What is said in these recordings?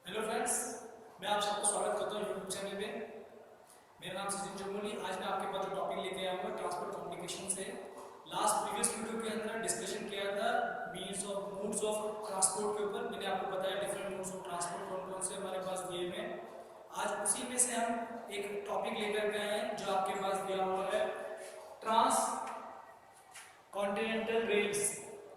Hello friends, मैं आप सबको स्वागत करता हूँ यूट्यूब चैनल पे। मेरा नाम सचिन चमोली। आज मैं आपके पास जो टॉपिक लेके आया हूँ ट्रांसपोर्ट कम्युनिकेशन से। लास्ट प्रीवियस वीडियो के अंदर डिस्कशन किया था मोड्स ऑफ ट्रांसपोर्ट के ऊपर। मैंने आपको बताया डिफरेंट मोड्स ऑफ ट्रांसपोर्ट कौन कौन से हमारे पास दिए हुए हैं। आज उसी में से हम एक टॉपिक लेकर गए हैं जो आपके पास दिया हुआ है, ट्रांस कॉन्टिनेंटल रेल्स।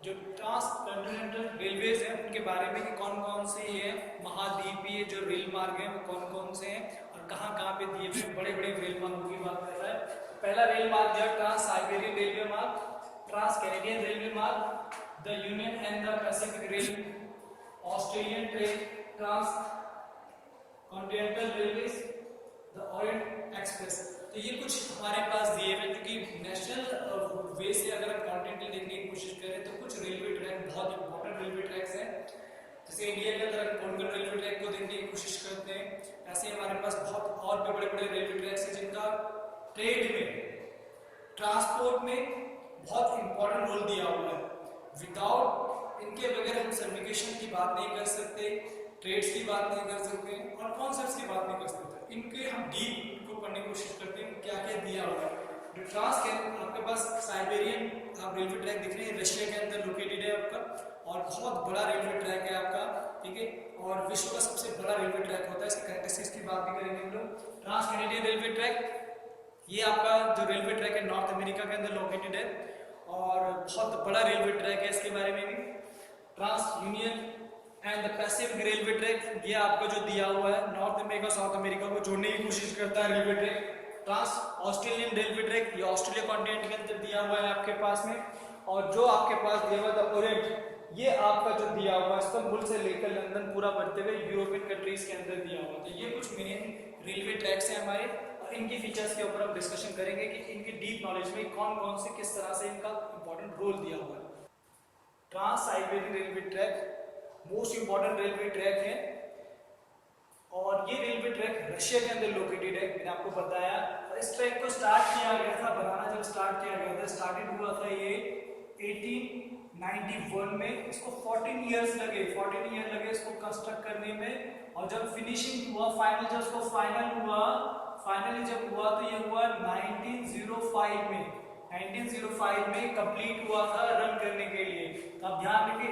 जो ट्रांस कॉन्टिनेंटल रेलवेज हैं उनके बारे में कि कौन कौन से ये महाद्वीपीय जो रेल मार्ग हैं वो कौन कौन से हैं और कहाँ कहाँ पे दिए हुए बड़े बड़े रेल मार्गों की बात कर रहा है। पहला रेल मार्ग जो है ट्रांस साइबेरियन रेलवे मार्ग, ट्रांस कैनेडियन रेलवे मार्ग, the Union and the Pacific rail, Australian train, trans continental railways, the Orient Express. तो ये कुछ हमारे पास दिए हुए, क्योंकि नेशनल वे से अगर हम कॉन्टिनेंटल देखने की कोशिश करें तो कुछ रेलवे ट्रैक बहुत इंपॉर्टेंट रेलवे ट्रैक्स हैं। जैसे इंडिया के अंदर कोंकण रेलवे ट्रैक को देखने की कोशिश करते हैं, ऐसे हमारे पास बहुत और भी बड़े बड़े रेलवे ट्रैक्स हैं जिनका ट्रेड में, ट्रांसपोर्ट में बहुत इंपॉर्टेंट रोल दिया हुआ है। विदाउट इनके बगैर हम कम्युनिकेशन की बात नहीं कर सकते, ट्रेड्स की बात नहीं कर सकते और कॉन्सेप्ट्स की बात नहीं कर सकते। इनके हम डीप को पढ़ने की कोशिश करते हैं क्या क्या दिया हुआ है। जो ट्रांस के आपके पास साइबेरियन आप रेलवे ट्रैक दिख रहे हैं, रशिया के अंदर लोकेटेड है आपका और बहुत बड़ा रेलवे ट्रैक है आपका, ठीक है, और विश्व का सबसे बड़ा रेलवे ट्रैक होता है। इसकी कैरेक्टरिस्टिक्स की बात भी करेंगे हम लोग। ट्रांस कैनेडियन रेलवे ट्रैक, ये आपका जो रेलवे ट्रैक है नॉर्थ अमेरिका के अंदर लोकेटेड है और बहुत बड़ा रेलवे ट्रैक है। इसके बारे में भी trans Union and the Pacific railway track, ये आपका जो दिया हुआ है नॉर्थ अमेरिका साउथ अमेरिका को जोड़ने की कोशिश करता है railway track. Trans Australian railway track, ये ऑस्ट्रेलिया कॉन्टिनेंट के अंदर दिया हुआ है आपके पास में। और जो आपके पास दिया हुआ था ओरिएंट, ये आपका जो दिया हुआ है इस्तांबुल से लेकर लंदन पूरा बढ़ते हुए यूरोपियन कंट्रीज के अंदर दिया हुआ। तो ये कुछ मेन रेलवे ट्रैक्स हैं हमारे और इनकी फीचर्स के ऊपर हम डिस्कशन करेंगे कि इनकी डीप नॉलेज में कौन कौन से किस तरह से इनका इंपॉर्टेंट रोल दिया हुआ है। Trans Siberian railway track most important railway track है और ये रेलवे ट्रैक रशिया के अंदर लोकेटेड है, मैंने आपको बताया। और इस ट्रैक को स्टार्ट किया गया था, बनाना जब स्टार्ट किया गया था, स्टार्टेड हुआ था ये 1891 में। इसको 14 ईयर लगे इसको कंस्ट्रक्ट करने में। और जब फिनिशिंग हुआ, फाइनली जब हुआ तो ये हुआ 1905 में। 1905 में कंप्लीट हुआ था रन करने के लिए। तो आप ध्यान रखिए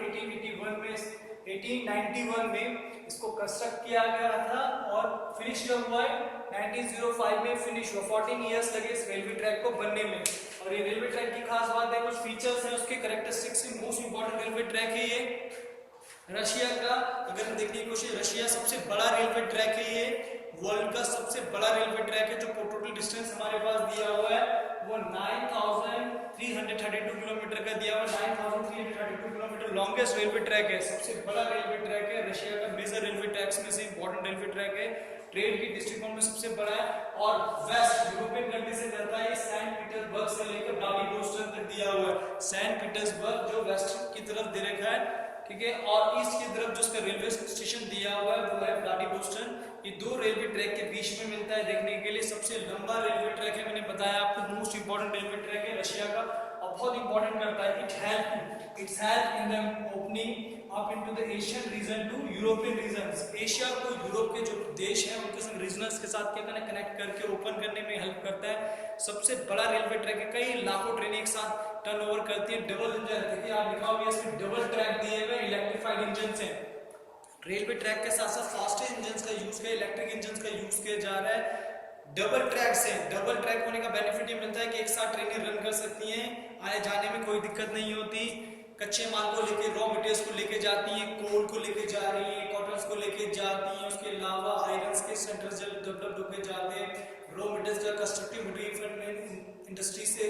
1891 में इसको कंस्ट्रक्ट किया गया था और फिनिश जब हुआ है 1905 में फिनिश हुआ। 14 इयर्स लगे इस रेलवे ट्रैक को बनने में। और ये रेलवे ट्रैक की खास बात है, कुछ फीचर्स हैं उसके, कैरेक्टरिस्टिक्स से मोस्ट इंपॉर्टेंट रेलवे ट्रैक है ये रशिया का। अगर हम देखने की कोशिश, रशिया सबसे बड़ा रेलवे ट्रैक है, ये वर्ल्ड का सबसे बड़ा रेलवे ट्रैक है। जो टोटल डिस्टेंस हमारे पास दिया हुआ है वो 9332 किलोमीटर का दिया हुआ है। 9332 किलोमीटर लॉन्गेस्ट रेलवे ट्रैक है, सबसे बड़ा रेलवे ट्रैक है रशिया का। मेजर रेलवे ट्रैक्स में से इंपॉर्टेंट रेलवे ट्रैक है, ट्रेड की दृष्टिकोण में सबसे बड़ा है और वेस्ट यूरोपियन कंट्री से जाता है। सेंट पीटर्सबर्ग से लेकर व्लादिवोस्टोक तक दिया हुआ है। सेंट पीटर्सबर्ग जो वेस्ट की तरफ दे रखा है, ठीक है, और ईस्ट की तरफ जो उसका रेलवे स्टेशन दिया हुआ है वो है व्लादिवोस्टोक। ये दो रेलवे ट्रैक के बीच में मिलता है देखने के लिए। सबसे लंबा रेलवे ट्रैक है, मैंने बताया आपको, मोस्ट इंपॉर्टेंट रेलवे ट्रैक है रशिया का और बहुत इंपॉर्टेंट करता है। It's help in the opening up into the Asian region to European regions. Asia को यूरोप के जो देश हैं उनके संग रीजनल्स के साथ क्या करना, कनेक्ट करके ओपन करने में हेल्प करता है। सबसे बड़ा रेलवे ट्रैक है, कई लाखों ट्रेनें एक साथ टर्नओवर करती है। डबल इंजन, देखिए आप लिखा हुआ है इसमें डबल ट्रैक दिए हुए इलेक्ट्रिफाइड इंजन से। रेलवे ट्रैक के साथ साथ फास्टर इंजन का यूज किया, इलेक्ट्रिक इंजन का यूज किया जा रहा है। डबल ट्रैक से, डबल ट्रैक होने का बेनिफिट ये मिलता है कि एक साथ ट्रेनें रन कर सकती हैं, आने जाने में कोई दिक्कत नहीं होती। कच्चे माल को लेके, रॉ मटेरियल्स को लेके जाती हैं, कोल को लेके जा रही है, कॉटन्स को लेके जाती हैं, उसके अलावा आयरन्स के सेंटर्स जब डेवलप होकर जाते हैं, रॉ मटेरियल्स का कंस्ट्रक्टिव मटेरियल इंडस्ट्री से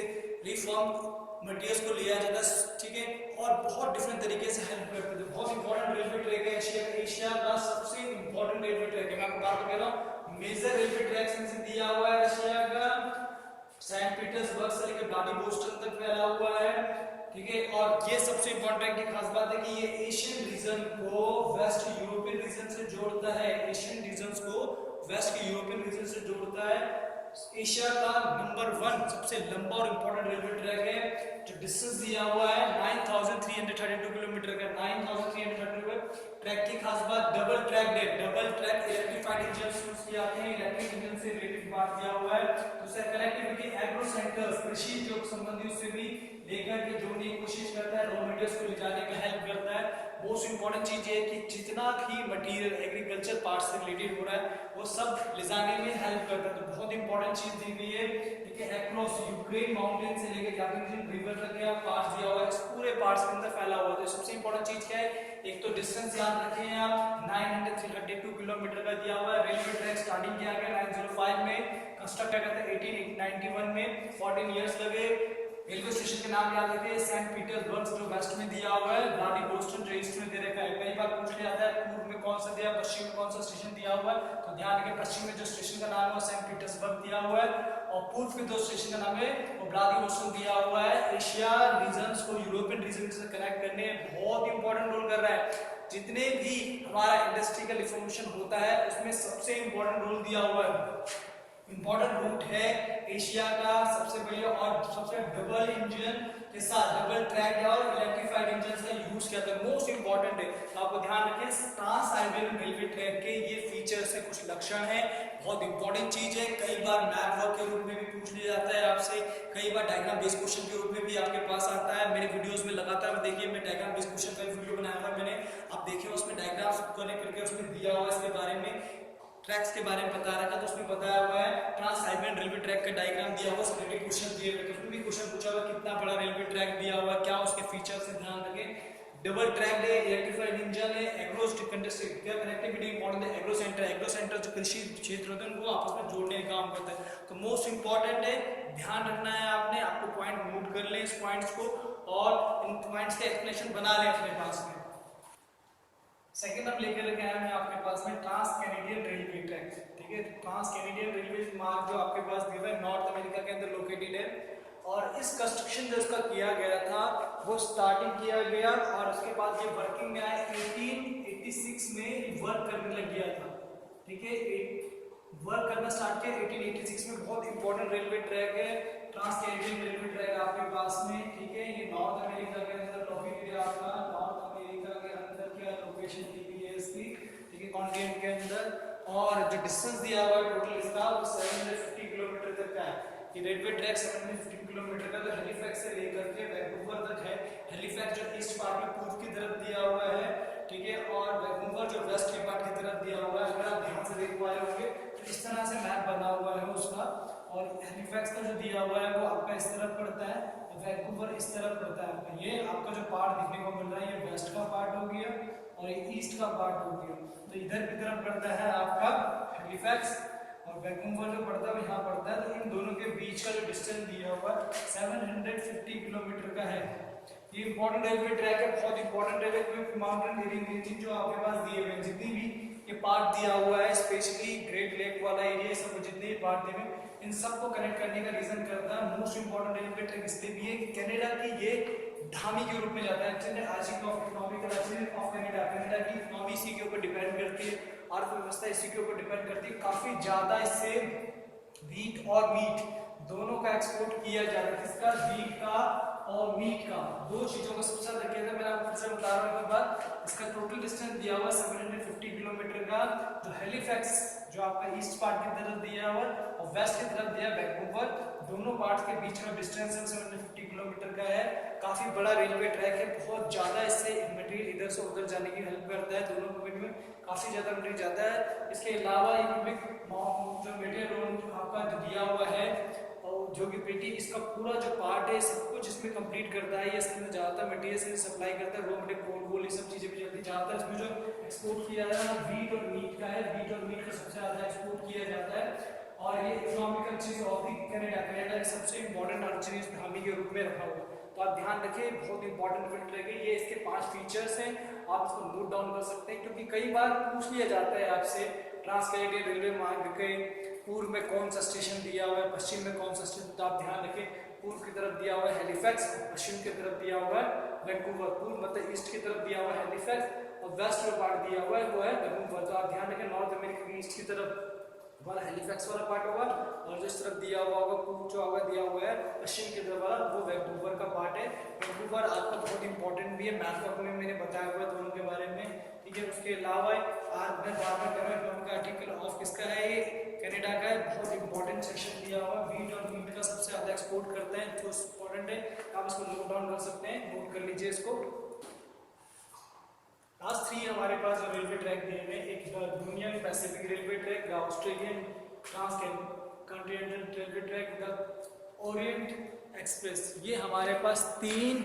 रिफॉर्म मटेरियल्स को लिया जाता है, ठीक है, और बहुत डिफरेंट तरीके से हेल्प करते हैं। बहुत इंपॉर्टेंट रेलवे ट्रैक है, एशिया का सबसे इंपॉर्टेंट रेलवे ट्रैक है। मैं आपको बात कर रहा हूँ मेजर रेलवे ट्रैक में से दिया हुआ है रशिया का, सेंट पीटर्सबर्ग से लेकर व्लादिवोस्टोक तक फैला हुआ है, ठीक है। और ये सबसे इंपॉर्टेंट की खास बात है कि ये एशियन रीजन को वेस्ट यूरोपियन रीजन से जोड़ता है, एशियन रीजन को वेस्ट के यूरोपियन रीजन से जोड़ता है। एशिया का नंबर 1 सबसे लंबा और इम्पोर्टेंट रेलवे ट्रैक है। जो डिस्टेंस दिया हुआ है 9332 किलोमीटर का, 9332 ट्रैक की खास बात डबल ट्रैक है, double track electrified engine use किए जाते हैं, इलेक्ट्रिक इंजन से रिलेटेड बात दिया हुआ है। दूसरा कनेक्टिविटी एग्रो सेंटर्स, कृषि जो संबंधी उससे भी लेकर के जोड़ने की कोशिश करता है, रॉ मटेरियल्स को ले जाने में हेल्प करता है। मोस्ट इंपॉर्टेंट चीज ये है कि जितना भी मटेरियल एग्रीकल्चर पार्ट से रिलेटेड हो रहा है वो सब ले जाने में हेल्प करता है। तो बहुत इंपॉर्टेंट चीज दी हुई है। ठीक है, अक्रॉस यूक्रेन माउंटेन से लेकर कैपिटल रिवर तक का पार्ट दिया हुआ है, इस पूरे पार्ट्स के अंदर फैला हुआ है। तो सबसे इंपॉर्टेंट चीज क्या है, एक तो डिस्टेंस याद रखें आप 932 किलोमीटर का दिया हुआ है। रेलवे ट्रैक स्टार्टिंग किया गया 905 में, कंस्ट्रक्ट किया गया था 1891 में, 14 इयर्स लगे। रेलवे स्टेशन के नाम याद रखिए, सेंट पीटर्सबर्ग जो वेस्ट में दिया हुआ है, व्लादिवोस्टोक जो ईस्ट में दे रखा है। कई बार पूछ लिया जाता है पूर्व में कौन सा दिया, पश्चिम में कौन सा स्टेशन दिया हुआ है, तो ध्यान रखिए पश्चिम में जो स्टेशन का नाम है सेंट पीटर्सबर्ग दिया हुआ है, और पूर्व के दो स्टेशन का नाम है वो व्लादिवोस्टोक दिया हुआ है। एशिया रीजन्स को यूरोपियन रीजन से कनेक्ट करने में बहुत इंपॉर्टेंट रोल कर रहा है। जितने भी हमारा इंडस्ट्रियल इंफॉर्मेशन होता है उसमें सबसे इंपॉर्टेंट रोल दिया हुआ है। इंपॉर्टेंट रूट है एशिया का सबसे बढ़िया और सबसे डबल इंजन के साथ डबल ट्रैक और इलेक्ट्रिफाइड इंजन का यूज किया था, मोस्ट इंपॉर्टेंट है। तो आपको ध्यान रखें ट्रांस साइबेरियन रेलवे ट्रैक के ये फीचर्स है, कुछ लक्षण है, बहुत इंपॉर्टेंट चीज है। कई बार मैप वर्क के रूप में भी पूछ लिया जाता है आपसे, कई बार डायग्राम बेस्ड क्वेश्चन के रूप में भी आपके पास आता है। मेरे वीडियोस में लगातार देखिए मैं डायग्राम बेस्ड क्वेश्चन का वीडियो बनाया था मैंने, आप देखिए उसमें डायग्राम्स कनेक्ट करके उसमें दिया हुआ इसके बारे में, ट्रैक्स के बारे में बता रखा, तो उसमें बताया हुआ है ट्रांस साइबेरियन रेलवे ट्रैक का डायग्राम दिया हुआ, रिलेटेड क्वेश्चन दिए हुए, तो उसमें भी क्वेश्चन पूछा हुआ कितना बड़ा रेलवे ट्रैक दिया हुआ है, क्या उसके फीचर्स है, ध्यान रखें। डबल ट्रैक है, इलेक्ट्रिफाइड इंजन है, एग्रो कनेक्टिविटी इंपॉर्टेंट है। एग्रो सेंटर जो कृषि क्षेत्र होते हैं उनको आपस में जोड़ने का काम करता है, तो मोस्ट इंपॉर्टेंट है, ध्यान रखना है आपने, आपको पॉइंट नोट कर लें इस पॉइंट्स को और इन पॉइंट्स के एक्सप्लेनेशन बना लें अपने पास में। सेकंड हम लेकर के आए हैं आपके पास में ट्रांस कैनेडियन रेलवे ट्रैक। ठीक है, ट्रांस कैनेडियन रेलवे मार्ग जो आपके पास दिया है नॉर्थ अमेरिका के अंदर लोकेटेड है, और इस कंस्ट्रक्शन जो इसका किया गया था वो स्टार्टिंग किया गया और उसके बाद ये वर्किंग में आया 1886 में वर्क करने लग गया था। ठीक है, वर्क करना स्टार्ट किया 1886 में। बहुत इंपॉर्टेंट रेलवे ट्रैक है ट्रांस कैनेडियन रेलवे ट्रैक आपके पास में। ठीक है, ये नॉर्थ अमेरिका के अंदर लोकेटेड है, आपका नॉर्थ अमेरिका के अंदर क्या लोकेशन दी हुई है इसकी, ठीक है, कॉन्टिनेंट के अंदर, और जो डिस्टेंस दिया हुआ है टोटल इसका वो 750 किलोमीटर तक का है। ये रेलवे ट्रैक 750 किलोमीटर का तो हेलीफैक्स से लेकर के वैंकूवर तक है। हेलीफैक्स जो ईस्ट पार्ट में पूर्व की तरफ दिया हुआ है, ठीक है, और वैंकूवर जो वेस्ट के पार्ट की तरफ दिया हुआ है। अगर आप ध्यान से देख पा रहे होंगे तो इस तरह से मैप बना हुआ है उसका, और हेलीफैक्स का जो दिया हुआ है वो आपका इस तरफ पड़ता है, वैंकूवर इस तरफ पड़ता है। ये आपका जो पार्ट दिखने को मिल रहा है ये वेस्ट का पार्ट हो गया और ये ईस्ट का पार्ट हो गया, तो इधर की तरफ पड़ता है आपका हेलीफैक्स और वैंकूवर जो पड़ता है यहाँ पड़ता है। तो इन दोनों के बीच का जो डिस्टेंस दिया हुआ है 750 किलोमीटर का है। ये इंपॉर्टेंट रेलवे ट्रैक है, बहुत इंपॉर्टेंट रेलवे क्योंकि माउंटेन रेंज जो आपके पास दिए हुए हैं, जितनी भी ये पार्ट दिया हुआ है स्पेशली ग्रेट लेक वाला एरिया, सब जितने भी पार्ट दिए हुए इन सबको कनेक्ट करने का रीजन करता है। मोस्ट इंपॉर्टेंट रेलवे ट्रैक इसलिए भी है कि कनाडा की ये धामी के रूप में जाता है। कनाडा की इकोनॉमी इसी के ऊपर डिपेंड करती है, अर्थव्यवस्था इसी के ऊपर डिपेंड करती है। काफी ज्यादा इससे व्हीट और मीट दोनों का एक्सपोर्ट किया जाता है। किसका? व्हीट का और मीट का, दो चीजों का सबसे ज्यादा किया था। मैं आपको फिर से बता रहा हूँ एक बार, इसका टोटल डिस्टेंस दिया हुआ 750 किलोमीटर का। जो हेलीफैक्स जो आपका ईस्ट पार्ट की तरफ दिया हुआ और वेस्ट की तरफ दिया वैंकूवर, दोनों पार्ट के बीच का डिस्टेंस 750 किलोमीटर का है। काफी बड़ा रेलवे ट्रैक है, बहुत ज्यादा इससे मटेरियल इधर से उधर जाने की हेल्प करता है, दोनों पॉइंट में काफी ज्यादा मटेरियल जाता है। इसके अलावा इकोनॉमिक जो मटेरियल आपका जो दिया हुआ है और जो कि पेटी इसका पूरा जो पार्ट है सब कुछ इसमें कंप्लीट करता है। ये इसके अंदर ज्यादातर मटेरियल से सप्लाई करता है, रॉ मटेरियल कोल वोल ये सब चीजें भी जाती है। ज्यादातर इसमें जो एक्सपोर्ट किया जाता है व्हीट और मीट का है, व्हीट और मीट का सबसे ज्यादा एक्सपोर्ट किया जाता है। और ये इकोनॉमिकल चीज ऑफ कनाडा, कनाडा सबसे इंपॉर्टेंट चीज धामी के रूप में रखा हुआ है। तो आप ध्यान रखिए, बहुत इंपॉर्टेंट फिल्टर है। ये इसके 5 फीचर्स हैं, आप इसको नोट डाउन कर सकते हैं क्योंकि कई बार पूछ लिया जाता है आपसे ट्रांस कैनेडियन रेलवे मार्ग के पूर्व में कौन सा स्टेशन दिया हुआ है, पश्चिम में कौन सा स्टेशन। तो आप ध्यान रखें, पूर्व की तरफ दिया हुआ है हेलीफैक्स, पश्चिम की तरफ दिया हुआ है वैंकूवर। पूर्व मतलब ईस्ट की तरफ दिया हुआ है हेलीफैक्स और वेस्ट में पार्ट दिया हुआ है वो है वैंकूवर। तो आप ध्यान रखें, नॉर्थ अमेरिका की ईस्ट की तरफ वाला हेलिफैक्स वाला पार्ट होगा, और जो इस तरफ दिया हुआ होगा कूप जो होगा दिया हुआ है पश्चिम की तरफ वाला, वो वैंकूवर का पार्ट है। वैंकूवर आपका बहुत इंपॉर्टेंट भी है, मैप में मैंने बताया हुआ दोनों के बारे में, ठीक है। उसके अलावा आज मैं बात में कर रहा हूँ आर्टिकल ऑफ किसका है, ये कनाडा का है, बहुत इंपॉर्टेंट सेक्शन दिया हुआ है। वीट और वीट का सबसे ज्यादा एक्सपोर्ट करते हैं, जो इंपॉर्टेंट है, आप इसको नोट डाउन कर सकते हैं, नोट कर लीजिए इसको। लास्ट 3 हमारे पास जो रेलवे ट्रैक दिए हुए, एक Union Pacific railway track, the Australian trans continental railway track, the Orient Express. ये हमारे पास 3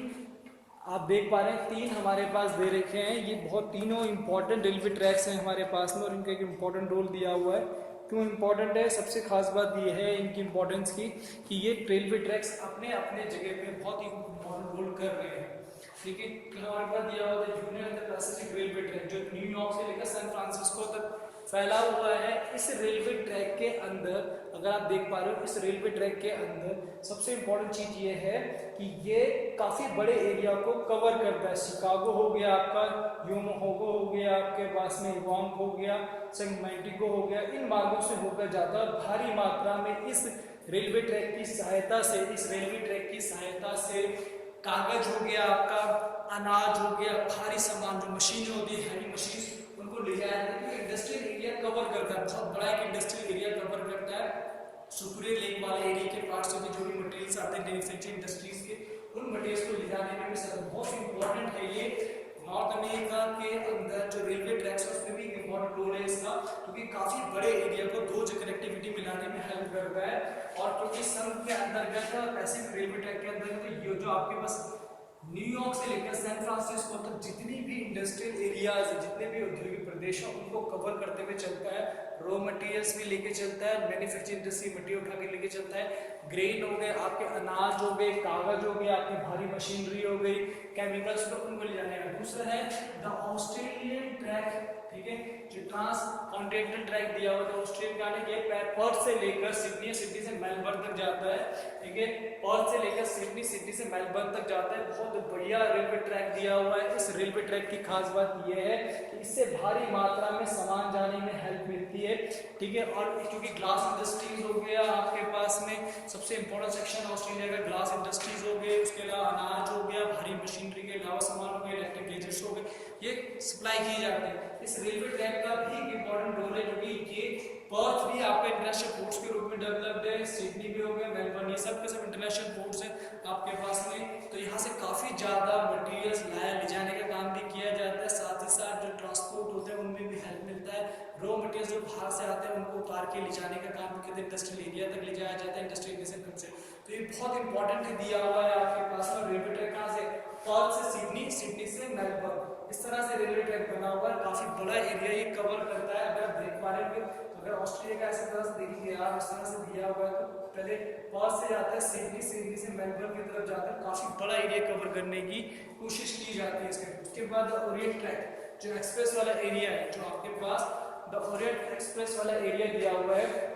आप देख पा रहे हैं, 3 हमारे पास दे रखे हैं। ये बहुत तीनों इंपॉर्टेंट रेलवे ट्रैक्स हैं हमारे पास में, और इनका एक इंपॉर्टेंट रोल दिया हुआ है। क्यों इंपॉर्टेंट है, सबसे खास बात ये है इनकी इंपॉर्टेंस की कि ये रेलवे ट्रैक्स अपने अपने जगह पे बहुत ही इंपॉर्टेंट रोल कर रहे हैं, ठीक है। हमारे पास दिया हुआ है यूनियन पैसिफिक रेलवे ट्रैक, जो न्यूयॉर्क से लेकर सैन फ्रांसिस्को तक फैला हुआ है। इस रेलवे ट्रैक के अंदर अगर आप देख पा रहे हो, इस रेलवे ट्रैक के अंदर सबसे इंपॉर्टेंट चीज ये है कि ये काफी बड़े एरिया को कवर करता है। शिकागो हो गया आपका, यूमोहोगो हो गया आपके पास में, वॉन्ग हो गया, सेंटमेंटिगो हो गया, इन मार्गों से होकर जाता है। भारी मात्रा में इस रेलवे ट्रैक की सहायता से, इस रेलवे ट्रैक की सहायता से कागज हो गया आपका, अनाज हो गया, भारी सामान जो मशीन होती है, हैवी मशीन, उनको ले जाया जाता है। इंडस्ट्रियल एरिया कवर करता है, बहुत बड़ा एक इंडस्ट्रियल एरिया कवर करता है। सुपीरियर लेक वाले एरिया के पार्ट्स में जो भी मटेरियल्स आते हैं मैन्युफैक्चरिंग इंडस्ट्रीज के, उन मटेरियल्स को ले जाने में भी सर बहुत इंपॉर्टेंट है। ये नॉर्थ अमेरिका के अंदर जो रेलवे ट्रैक्स है उसमें भी इंपॉर्टेंट रोल है इसका, क्योंकि काफी बड़े एरिया को दो कनेक्टिविटी मिलाने में हेल्प करता है। और क्योंकि संघ के अंतर्गत पैसिफिक रेलवे ट्रैक के अंदर ये जो आपके पास न्यूयॉर्क से लेकर सैन फ्रांसिस्को तक जितनी भी इंडस्ट्रियल एरियाज है, जितने भी औद्योगिक प्रदेश हैं, उनको कवर करते हुए चलता है। रॉ मटेरियल्स भी लेके चलता है, मैन्युफैक्चरिंग इंडस्ट्री मटेरियल उठा के लेके चलता है। ग्रेन हो गए आपके, अनाज हो गए, कागज हो गए आपकी, भारी मशीनरी हो गई, केमिकल्स को उनको ले जाने का। दूसरा है द ऑस्ट्रेलियन ट्रैक, ठीक है, जो ट्रांस कॉन्टिनेंटल ट्रैक दिया हुआ था ऑस्ट्रेलिया का, पर्थ से लेकर सिडनी, सिडनी से मेलबर्न तक जाता है, ठीक है। पर्थ से लेकर सिडनी, सिडनी से मेलबर्न तक जाता है। बहुत बढ़िया रेलवे ट्रैक दिया हुआ है। इस रेलवे ट्रैक की खास बात यह है कि इससे भारी मात्रा में सामान जाने में हेल्प मिलती है, ठीक है। और क्योंकि ग्लास इंडस्ट्रीज हो गया आपके पास में, सबसे इंपॉर्टेंट सेक्शन ऑस्ट्रेलिया का ग्लास इंडस्ट्रीज हो गए, उसके अलावा अनाज हो गया, भारी मशीनरी के अलावा सामान हो गए, इलेक्ट्रिक गैजेट्स हो गए, ये सप्लाई किए जाते हैं। इस रेलवे ट्रैक का भी एक इंपॉर्टेंट रोल है, क्योंकि ये पर्थ भी आपका इंटरनेशनल पोर्ट्स के रूप में डेवलप्ड है, सिडनी भी हो गया, मेलबर्न, ये सब के सब इंटरनेशनल पोर्ट्स हैं आपके पास में। तो यहाँ से काफ़ी ज़्यादा मटेरियल्स ले जाने का काम भी किया जाता है। साथ ही साथ जो ट्रांसपोर्ट होते हैं उनमें भी हेल्प मिलता है। रॉ मटेरियल्स जो बाहर से आते हैं उनको उतार के ले जाने का काम कहते हैं, इंडस्ट्रियल एरिया तक ले जाया जाता है, इंडस्ट्रियल बेसिस से। तो ये बहुत इंपॉर्टेंट दिया हुआ है आपके पास में। रेलवे ट्रैक कहाँ से, पर्थ से सिडनी, सिडनी से मेलबर्न, इस तरह से रेलवे ट्रैक बना हुआ है। काफी बड़ा एरिया ये कवर करता है। अगर देख पा रहे हैं, अगर ऑस्ट्रेलिया का ऐसा तरह से देखिए आप, इस तरह से दिया हुआ है, तो पहले पर्थ से जाता है सिडनी, सिडनी से मेलबर्न की तरफ जाता है, काफी बड़ा एरिया कवर करने की कोशिश की जाती है इसके। उसके बाद ओरिएंट ट्रैक जो एक्सप्रेस वाला एरिया है, जो आपके पास द ओरिएंट एक्सप्रेस वाला एरिया दिया हुआ है,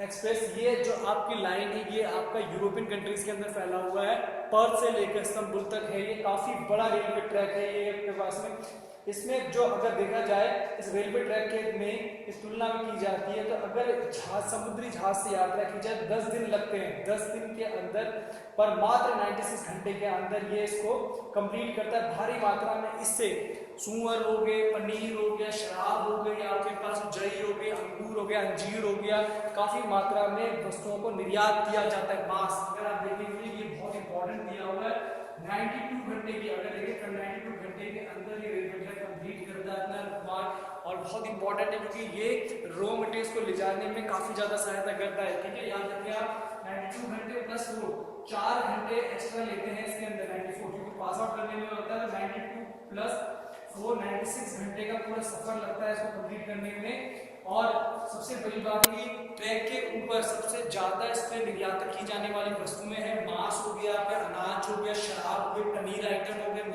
एक्सप्रेस, ये जो आपकी लाइन है ये आपका यूरोपियन कंट्रीज के अंदर फैला हुआ है, पर्थ से लेकर इस्तांबुल तक है। ये काफी बड़ा रेलवे ट्रैक है ये आपके पास में। इसमें जो अगर देखा जाए इस रेलवे ट्रैक के में इस तुलना में की जाती है, तो अगर समुद्री जहाज से यात्रा की जाए 10 दिन लगते हैं, 10 दिन के अंदर, पर मात्र 96 घंटे के अंदर ये इसको कंप्लीट करता है। भारी मात्रा में इससे सूअर हो गए, पनीर हो गया, शराब हो गई, आपके पास जई हो गई, अंगूर हो गया, अंजीर हो गया, काफी मात्रा में वस्तुओं को निर्यात किया जाता है। मांस अगर आप देखेंगे ये बहुत इंपॉर्टेंट दिया हुआ है। 92 घंटे की अगर देखें, 92 घंटे के अंदर ये रेलवे ट्रैक कंप्लीट करता है अपना मार्ग। और बहुत इंपॉर्टेंट है क्योंकि ये रॉ मटेरियल्स को ले जाने में काफी ज्यादा सहायता करता है, ठीक है। याद रखिए आप 92 घंटे प्लस वो 4 घंटे एक्स्ट्रा लेते हैं इसके अंदर, 94, क्योंकि पास आउट करने में होता है, तो 92 प्लस 496 घंटे का पूरा सफर लगता है इसको कंप्लीट करने में। और सबसे बड़ी बात है कि ट्रैक के ऊपर सबसे ज्यादा इस पर निर्यात की जाने वाली वस्तुएं हैं, मांस हो गया, अनाज हो गया, शराब हो गई, पनीर आइटम हो गए,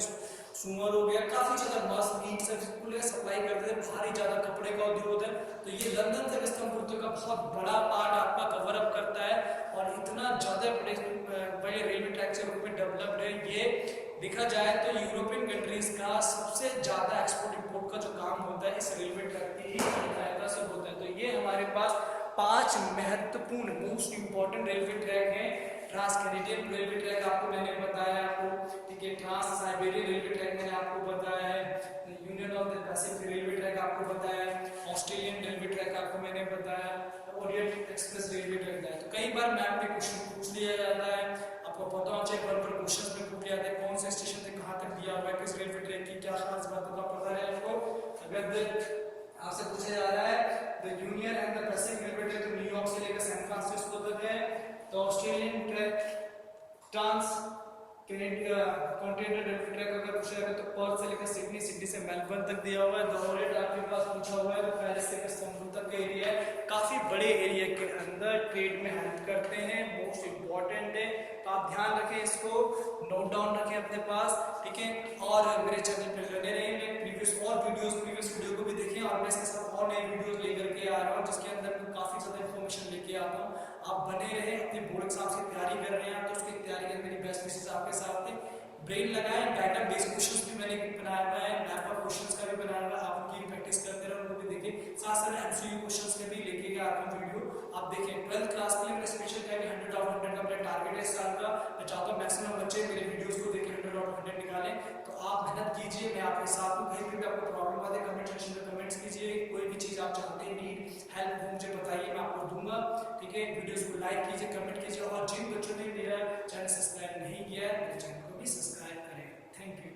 सूअर हो गया, काफी ज्यादा मांस मीट सब सप्लाई करते हैं। भारी ज्यादा कपड़े का उद्योग होता है। तो ये लंदन से इस्तांबुल तक का बहुत बड़ा पार्ट आपका कवर अप करता है। और इतना ज्यादा बड़े रेलवे ट्रैक के रूप में डेवलप्ड है ये। देखा जाए तो यूरोपियन कंट्रीज का सबसे ज्यादा एक्सपोर्ट इंपोर्ट का जो काम होता है इस रेलवे ट्रैक की ही सहायता से होता है। तो ये हमारे पास 5 महत्वपूर्ण मोस्ट इंपॉर्टेंट रेलवे ट्रैक हैं। ट्रांस कैनेडियन रेलवे ट्रैक आपको मैंने बताया आपको, ठीक है। ट्रांस साइबेरियन रेलवे ट्रैक मैंने आपको बताया है। Union of the Pacific railway track आपको बताया है। ऑस्ट्रेलियन रेलवे ट्रैक आपको मैंने बताया। ओरिएंट एक्सप्रेस रेलवे ट्रैक बताया। तो कई बार मैप पे क्वेश्चन पूछ लिया जाता है, आपको पता होना चाहिए, पर क्वेश्चन में पूछ लिया जाता है कौन से स्टेशन से कहाँ तक दिया हुआ है, किस रेलवे ट्रैक की क्या खास बात है, तो पता है आपको। अगर आपसे पूछा जा रहा है the Union and the Pacific railway track तो न्यूयॉर्क से लेकर सैन फ्रांसिस्को तक है। तो Australian track trans continental railway track अगर पूछा जाए तो पर्थ से लेकर सिडनी, सिडनी से मेलबर्न तक दिया हुआ है। द ओरिएंट आपके पास पूछा हुआ है तो पेरिस से लेकर इस्तांबुल तक का एरिया है। काफी बड़े एरिया के अंदर ट्रेड में हेल्प करते हैं, मोस्ट इंपॉर्टेंट है, तो आप ध्यान रखें, इसको नोट डाउन रखें अपने पास, ठीक है। और मेरे चैनल पर बने रहें, प्रीवियस वीडियो को भी देखें, और मैं इसके साथ और नए वीडियोस लेकर के आ रहा हूँ जिसके अंदर मैं काफी ज्यादा इन्फॉर्मेशन लेके आता हूँ। आप बने रहें, अपने बोर्ड एग्जाम की तैयारी कर रहे हैं तो उसकी तैयारी के लिए मेरी बेस्ट विशेष आपके साथ है। ब्रेन लगाएं, डाटा बेस्ड क्वेश्चंस भी मैंने बनाया हुआ है, मैप ऑफ क्वेश्चंस का भी बनाया हुआ है, आप उनकी प्रैक्टिस करते रहो, उनको भी देखें। साथ साथ एमसीक्यू क्वेश्चंस के भी लेके आ रहा हूं वीडियो, आप देखें। 12th क्लास के लिए मेरा स्पेशल टाइम 100 आउट ऑफ 100 का मेरा टारगेट है इस साल का। मैं चाहता हूं मैक्सिमम बच्चे मेरे वीडियोस को देख के 100 आउट ऑफ 100 निकालें, तो आप मेहनत कीजिए, मैं आपके साथ हूं। कहीं भी आपको प्रॉब्लम आए कमेंट सेक्शन में कमेंट्स कीजिए, कोई भी चीज आप चाहते हैं, नीड हेल्प हो मुझे बताइए, मैं आपको दूंगा, ठीक है। वीडियोस को लाइक कीजिए, कमेंट कीजिए, और जिन बच्चों ने मेरा चैनल सब्सक्राइब नहीं किया है मेरे चैनल को भी सब्सक्राइब करें। Thank you.